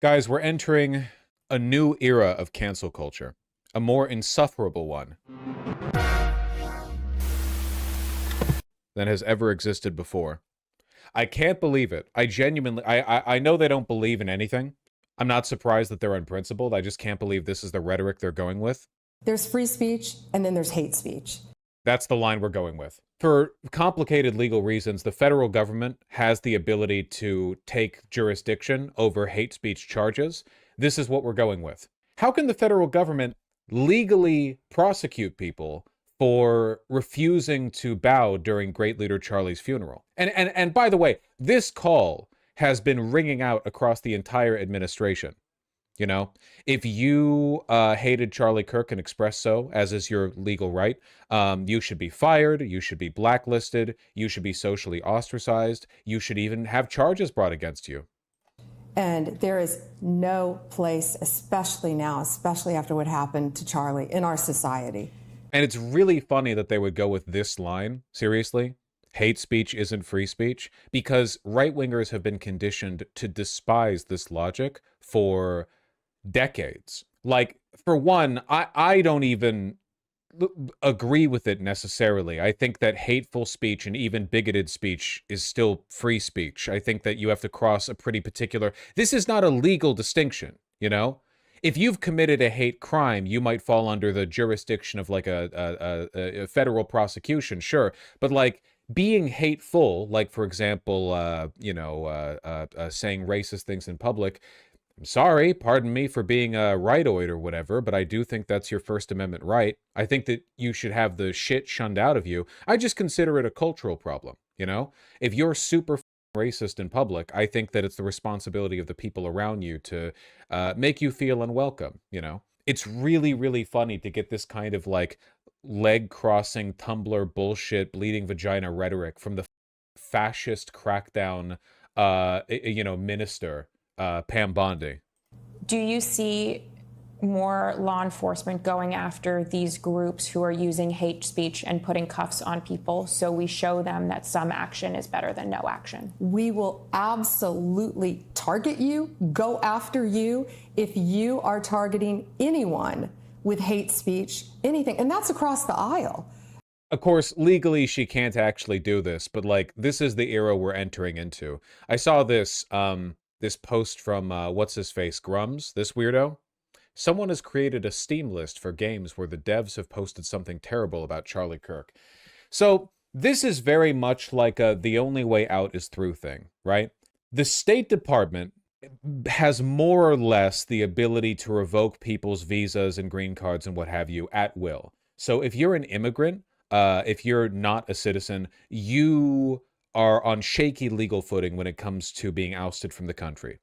Guys, we're entering a new era of cancel culture, a more insufferable one than has ever existed before. I can't believe it. I genuinely, I know they don't believe in anything. I'm not surprised that they're unprincipled. I just can't believe this is the rhetoric they're going with. There's free speech, and then there's hate speech. That's the line we're going with. For complicated legal reasons, the federal government has the ability to take jurisdiction over hate speech charges. This is what we're going with. How can the federal government legally prosecute people for refusing to bow during great leader Charlie's funeral? And by the way, this call has been ringing out across the entire administration. You know, if you hated Charlie Kirk and expressed so, as is your legal right, you should be fired, you should be blacklisted, you should be socially ostracized, you should even have charges brought against you. And there is no place, especially now, especially after what happened to Charlie, in our society. And it's really funny that they would go with this line, seriously. Hate speech isn't free speech, because right-wingers have been conditioned to despise this logic for decades. Like, for one, I don't even agree with it necessarily. I think that hateful speech and even bigoted speech is still free speech. I think that you have to cross a pretty particular... This is not a legal distinction, you know? If you've committed a hate crime, you might fall under the jurisdiction of like a federal prosecution, sure. But like being hateful, like for example, saying racist things in public, I'm sorry, pardon me for being a rightoid or whatever, but I do think that's your First Amendment right. I think that you should have the shit shunned out of you. I just consider it a cultural problem, you know? If you're super racist in public, I think that it's the responsibility of the people around you to make you feel unwelcome, you know? It's really, really funny to get this kind of like leg-crossing, Tumblr bullshit, bleeding vagina rhetoric from the fascist crackdown, minister, Pam Bondi. Do you see more law enforcement going after these groups who are using hate speech and putting cuffs on people so we show them that some action is better than no action? We will absolutely target you, go after you, if you are targeting anyone with hate speech, anything. And that's across the aisle. Of course, legally, she can't actually do this, but like, this is the era we're entering into. I saw this, this post from, what's-his-face, Grums, this weirdo. Someone has created a Steam list for games where the devs have posted something terrible about Charlie Kirk. So this is very much like a the only way out is through thing, right? The State Department has more or less the ability to revoke people's visas and green cards and what have you at will. So if you're an immigrant, if you're not a citizen, you are on shaky legal footing when it comes to being ousted from the country.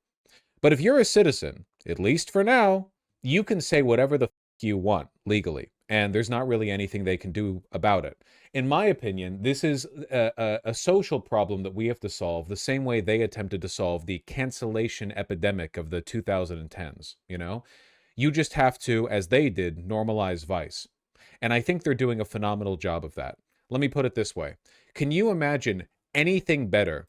But if you're a citizen, at least for now, you can say whatever the f you want legally, and there's not really anything they can do about it. In my opinion, this is a social problem that we have to solve the same way they attempted to solve the cancellation epidemic of the 2010s, you know? You just have to, as they did, normalize vice. And I think they're doing a phenomenal job of that. Let me put it this way. Can you imagine anything better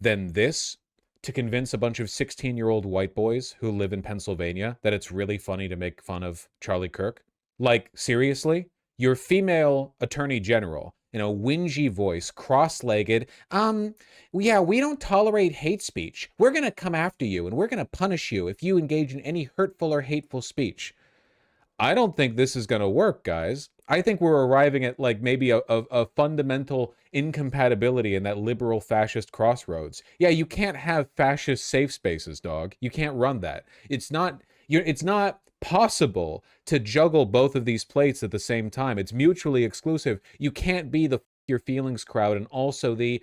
than this to convince a bunch of 16-year-old white boys who live in Pennsylvania that it's really funny to make fun of Charlie Kirk? Like, seriously? Your female attorney general, in a whingy voice, cross-legged, yeah, we don't tolerate hate speech. We're going to come after you, and we're going to punish you if you engage in any hurtful or hateful speech. I don't think this is going to work, guys. I think we're arriving at like maybe a fundamental incompatibility in that liberal fascist crossroads. Yeah, you can't have fascist safe spaces, dog. You can't run that. It's not possible to juggle both of these plates at the same time. It's mutually exclusive. You can't be the your feelings crowd and also the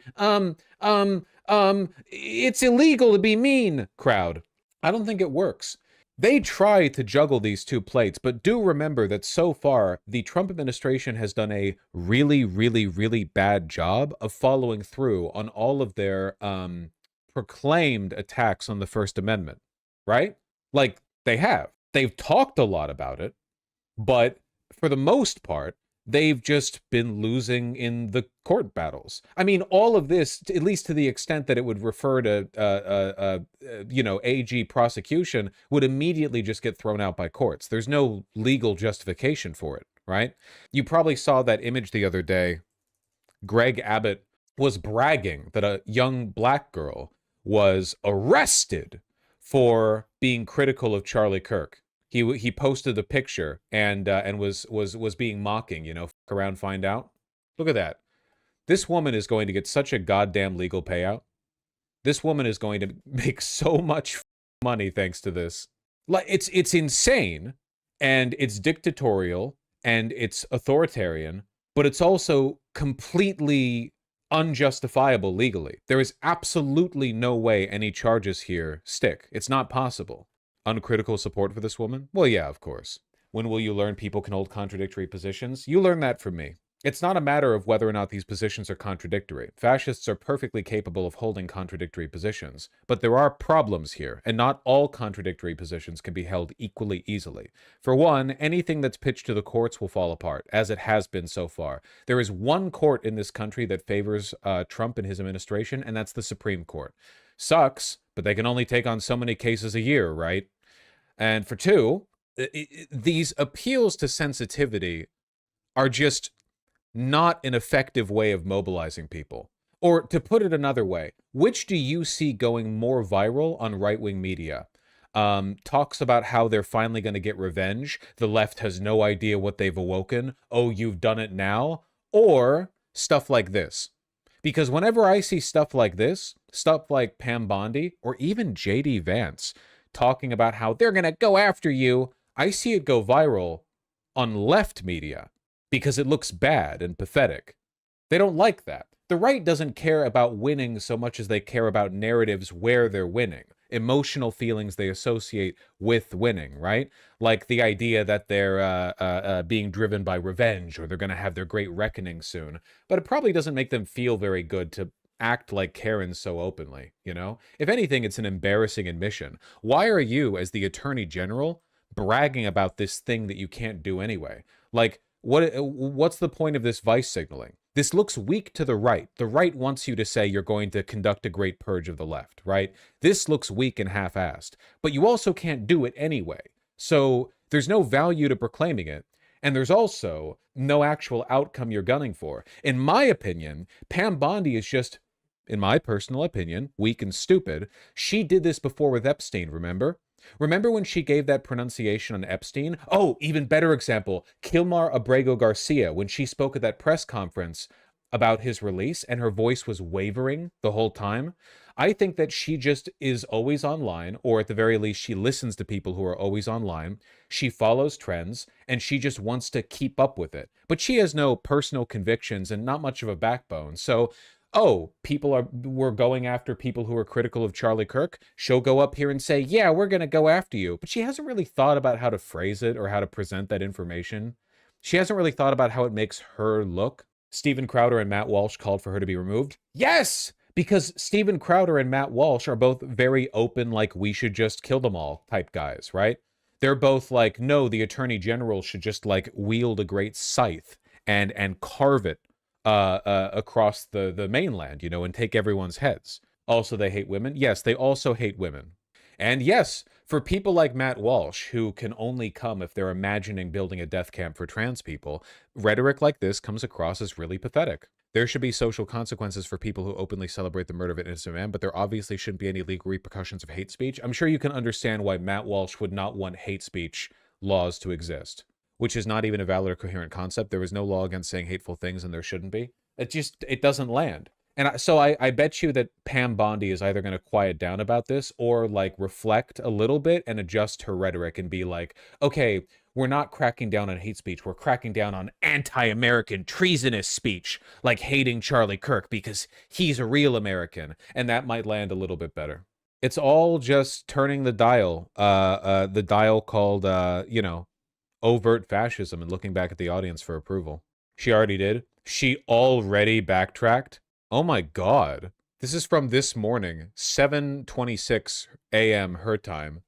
it's illegal to be mean crowd. I don't think it works. They try to juggle these two plates, but do remember that so far, the Trump administration has done a really, really, really bad job of following through on all of their proclaimed attacks on the First Amendment, right? Like, they have. They've talked a lot about it, but for the most part, they've just been losing in the court battles. I mean, all of this, at least to the extent that it would refer to, AG prosecution, would immediately just get thrown out by courts. There's no legal justification for it, right? You probably saw that image the other day. Greg Abbott was bragging that a young black girl was arrested for being critical of Charlie Kirk. He posted a picture and was being mocking, fuck around, find out. Look at that. This woman is going to get such a goddamn legal payout. This woman is going to make so much money thanks to this. Like it's insane, and it's dictatorial, and it's authoritarian, but it's also completely unjustifiable legally. There is absolutely no way any charges here stick. It's not possible. Uncritical support for this woman? Well, yeah, of course. When will you learn people can hold contradictory positions? You learn that from me. It's not a matter of whether or not these positions are contradictory. Fascists are perfectly capable of holding contradictory positions. But there are problems here, and not all contradictory positions can be held equally easily. For one, anything that's pitched to the courts will fall apart, as it has been so far. There is one court in this country that favors Trump and his administration, and that's the Supreme Court. Sucks, but they can only take on so many cases a year, right? And for two, these appeals to sensitivity are just not an effective way of mobilizing people. Or to put it another way, which do you see going more viral on right-wing media? Talks about how they're finally going to get revenge. The left has no idea what they've awoken. Oh, you've done it now? Or stuff like this. Because whenever I see stuff like this, stuff like Pam Bondi, or even J.D. Vance, talking about how they're going to go after you, I see it go viral on left media because it looks bad and pathetic. They don't like that. The right doesn't care about winning so much as they care about narratives where they're winning, emotional feelings they associate with winning, right? Like the idea that they're being driven by revenge, or they're going to have their great reckoning soon. But it probably doesn't make them feel very good to act like Karen so openly, If anything, it's an embarrassing admission. Why are you, as the Attorney General, bragging about this thing that you can't do anyway? Like, what's the point of this vice signaling? This looks weak to the right. The right wants you to say you're going to conduct a great purge of the left, right? This looks weak and half-assed, but you also can't do it anyway. So there's no value to proclaiming it. And there's also no actual outcome you're gunning for. In my opinion, Pam Bondi is just, in my personal opinion, weak and stupid. She did this before with Epstein, remember? Remember when she gave that pronunciation on Epstein? Oh, even better example, Kilmar Abrego Garcia, when she spoke at that press conference about his release and her voice was wavering the whole time. I think that she just is always online, or at the very least, she listens to people who are always online. She follows trends, and she just wants to keep up with it. But she has no personal convictions and not much of a backbone. So, we're going after people who are critical of Charlie Kirk. She'll go up here and say, yeah, we're going to go after you. But she hasn't really thought about how to phrase it or how to present that information. She hasn't really thought about how it makes her look. Steven Crowder and Matt Walsh called for her to be removed. Yes! Because Steven Crowder and Matt Walsh are both very open, like, we should just kill them all type guys, right? They're both like, no, the Attorney General should just, like, wield a great scythe and carve it across the mainland, and take everyone's heads. Also, they hate women. Yes, they also hate women. And yes, for people like Matt Walsh, who can only come if they're imagining building a death camp for trans people, rhetoric like this comes across as really pathetic. There should be social consequences for people who openly celebrate the murder of an innocent man, but there obviously shouldn't be any legal repercussions of hate speech. I'm sure you can understand why Matt Walsh would not want hate speech laws to exist, which is not even a valid or coherent concept. There is no law against saying hateful things, and there shouldn't be. It doesn't land. And so I bet you that Pam Bondi is either going to quiet down about this or, like, reflect a little bit and adjust her rhetoric and be like, okay, we're not cracking down on hate speech. We're cracking down on anti-American treasonous speech, like hating Charlie Kirk because he's a real American. And that might land a little bit better. It's all just turning the dial called, overt fascism, and looking back at the audience for approval. She already did. She already backtracked. Oh my God. This is from this morning, 7:26 a.m. her time.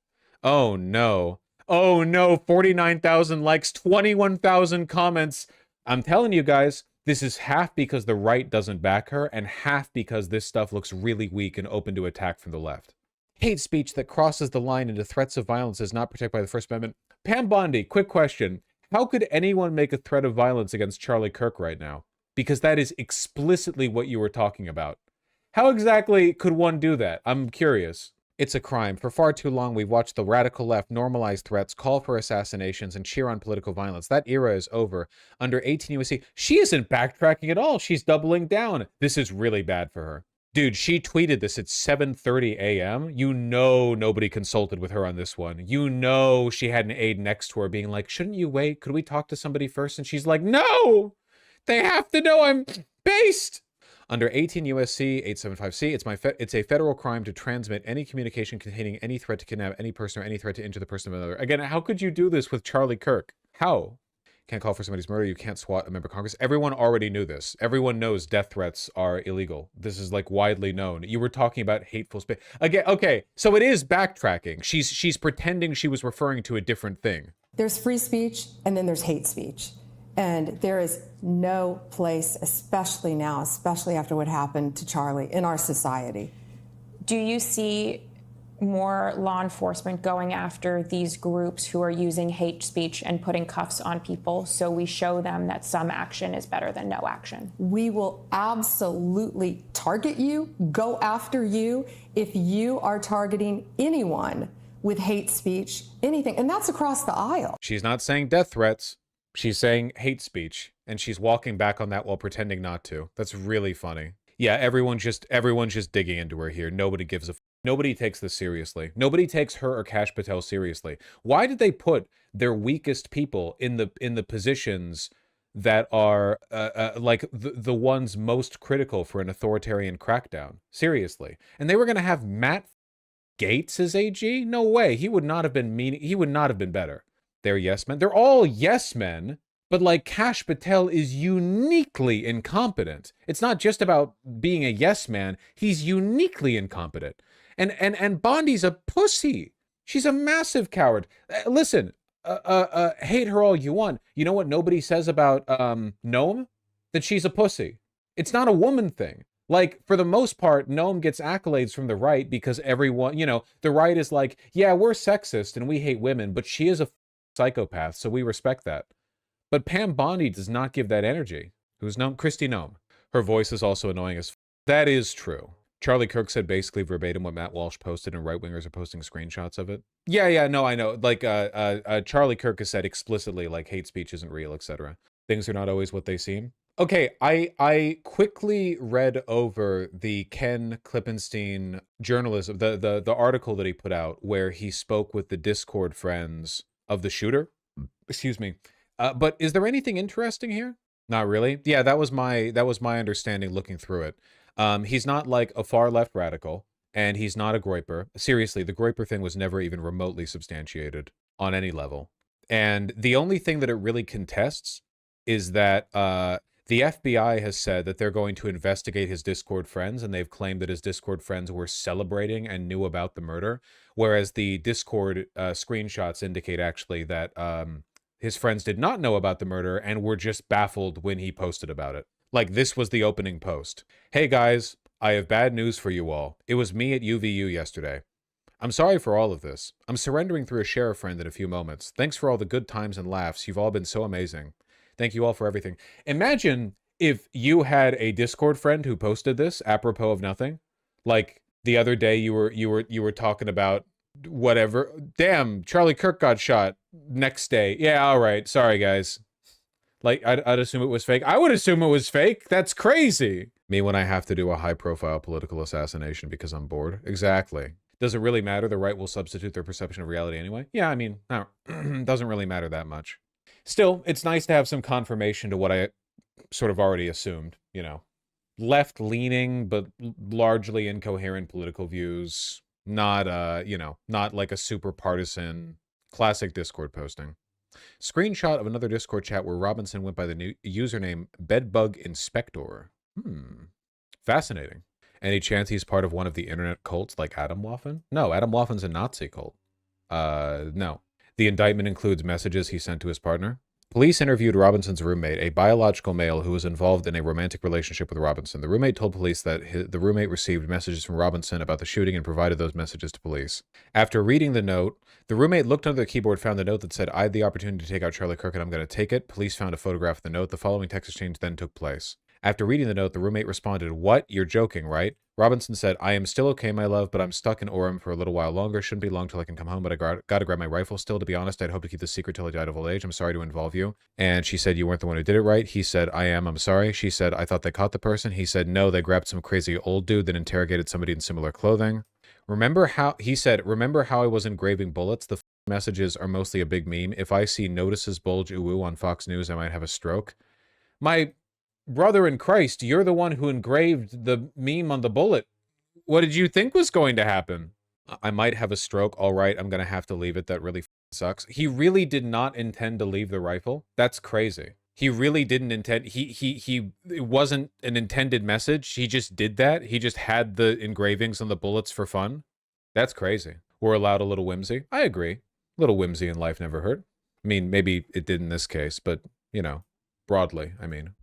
Oh no. Oh no, 49,000 likes, 21,000 comments. I'm telling you guys, this is half because the right doesn't back her and half because this stuff looks really weak and open to attack from the left. Hate speech that crosses the line into threats of violence is not protected by the First Amendment. Pam Bondi, quick question. How could anyone make a threat of violence against Charlie Kirk right now? Because that is explicitly what you were talking about. How exactly could one do that? I'm curious. It's a crime. For far too long, we've watched the radical left normalize threats, call for assassinations, and cheer on political violence. That era is over. Under 18 U.S.C., she isn't backtracking at all. She's doubling down. This is really bad for her. Dude, she tweeted this at 7:30 a.m. You know nobody consulted with her on this one. You know she had an aide next to her being like, shouldn't you wait? Could we talk to somebody first? And she's like, no! They have to know I'm based! Under 18 U.S.C. 875C, it's a federal crime to transmit any communication containing any threat to kidnap any person or any threat to injure the person of another. Again, how could you do this with Charlie Kirk? How? Can't call for somebody's murder. You can't swat a member of Congress. Everyone already knew this. Everyone knows death threats are illegal. This is like widely known. You were talking about hateful speech. Again, okay, so it is backtracking. She's pretending she was referring to a different thing. There's free speech and then there's hate speech. And there is no place, especially now, especially after what happened to Charlie, in our society. Do you see more law enforcement going after these groups who are using hate speech and putting cuffs on people so we show them that some action is better than no action? We will absolutely target you, go after you, if you are targeting anyone with hate speech, anything. And that's across the aisle. She's not saying death threats. She's saying hate speech, and she's walking back on that while pretending not to. That's really funny. Yeah, everyone's just digging into her here. Nobody gives a nobody takes this seriously. Nobody takes her or Kash Patel seriously. Why did they put their weakest people in the positions that are like the ones most critical for an authoritarian crackdown? Seriously. And they were going to have Matt Gaetz as AG? No way. He would not have been he would not have been better. They're yes men. They're all yes men, but like Kash Patel is uniquely incompetent. It's not just about being a yes man. He's uniquely incompetent. And Bondi's a pussy. She's a massive coward. Listen, hate her all you want. You know what nobody says about Noam? That she's a pussy. It's not a woman thing. Like, for the most part, Noam gets accolades from the right because everyone, you know, the right is like, yeah, we're sexist and we hate women, but she is a psychopath, so we respect that. But Pam Bondi does not give that energy. Who's Noam? Kristi Noem. Her voice is also annoying as that is true. Charlie Kirk said basically verbatim what Matt Walsh posted, and right-wingers are posting screenshots of it. Yeah, no, I know. Like, Charlie Kirk has said explicitly, like, hate speech isn't real, etc. Things are not always what they seem. Okay, I quickly read over the Ken Klippenstein journalism, the article that he put out where he spoke with the Discord friends of the shooter. Excuse me. But is there anything interesting here? Not really. Yeah, that was my understanding looking through it. He's not like a far left radical, and he's not a Groyper. Seriously, the Groyper thing was never even remotely substantiated on any level. And the only thing that it really contests is that the FBI has said that they're going to investigate his Discord friends, and they've claimed that his Discord friends were celebrating and knew about the murder, whereas the Discord screenshots indicate actually that his friends did not know about the murder and were just baffled when he posted about it. Like, this was the opening post. Hey guys, I have bad news for you all. It was me at UVU yesterday. I'm sorry for all of this. I'm surrendering through a sheriff friend in a few moments. Thanks for all the good times and laughs. You've all been so amazing. Thank you all for everything. Imagine if you had a Discord friend who posted this apropos of nothing. Like the other day you were talking about whatever. Damn, Charlie Kirk got shot. Next day. Yeah, all right. Sorry, guys. Like, I'd assume it was fake. I would assume it was fake. That's crazy. Me when I have to do a high-profile political assassination because I'm bored. Exactly. Does it really matter? The right will substitute their perception of reality anyway? Yeah, I mean, no, doesn't really matter that much. Still, it's nice to have some confirmation to what I sort of already assumed, you know. Left-leaning, but largely incoherent political views. Not, you know, not like a super partisan classic Discord posting. Screenshot of another Discord chat where Robinson went by the new username Bedbug Inspector. Fascinating. Any chance he's part of one of the internet cults like Adam Waffen? No, Adam Waffen's a Nazi cult. No. The indictment includes messages he sent to his partner. Police interviewed Robinson's roommate, a biological male who was involved in a romantic relationship with Robinson. The roommate told police that the roommate received messages from Robinson about the shooting and provided those messages to police. After reading the note, the roommate looked under the keyboard, found the note that said, "I had the opportunity to take out Charlie Kirk and I'm going to take it." Police found a photograph of the note. The following text exchange then took place. After reading the note, the roommate responded, "What? You're joking, right?" Robinson said, "I am still okay, my love, but I'm stuck in Orem for a little while longer. Shouldn't be long till I can come home, but I gotta grab my rifle still. To be honest, I'd hope to keep this secret till I died of old age. I'm sorry to involve you." And she said, "You weren't the one who did it, right?" He said, "I am. I'm sorry." She said, "I thought they caught the person." He said, "No, they grabbed some crazy old dude, then interrogated somebody in similar clothing." He said, "Remember how I was engraving bullets? The messages are mostly a big meme. If I see notices bulge ooh on Fox News, I might have a stroke." My brother in Christ, you're the one who engraved the meme on the bullet. What did you think was going to happen? "I might have a stroke. All right, I'm going to have to leave it. That really sucks." He really did not intend to leave the rifle. That's crazy. He really didn't intend. It wasn't an intended message. He just did that. He just had the engravings on the bullets for fun. That's crazy. We're allowed a little whimsy. I agree. A little whimsy in life never hurt. I mean, maybe it did in this case, but, you know, broadly, I mean.